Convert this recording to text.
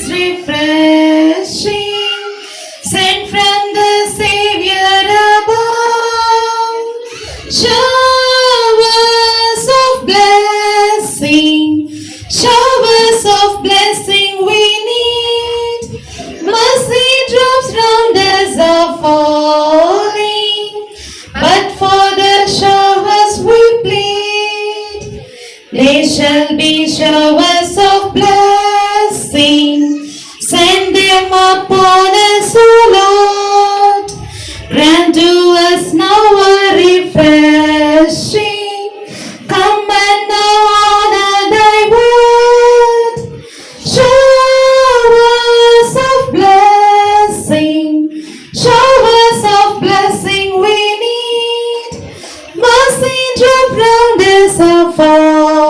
refreshing, sent from the Savior above. Showers of blessing, showers of blessing we need. Mercy drops round us are falling, but for the showers we plead. They shall be showers of blessing. Send them upon us, O Lord. Grant to us now a refreshing. Come and now honor thy word. Showers of blessing, showers of blessing we need. Mercy drop round us are falling.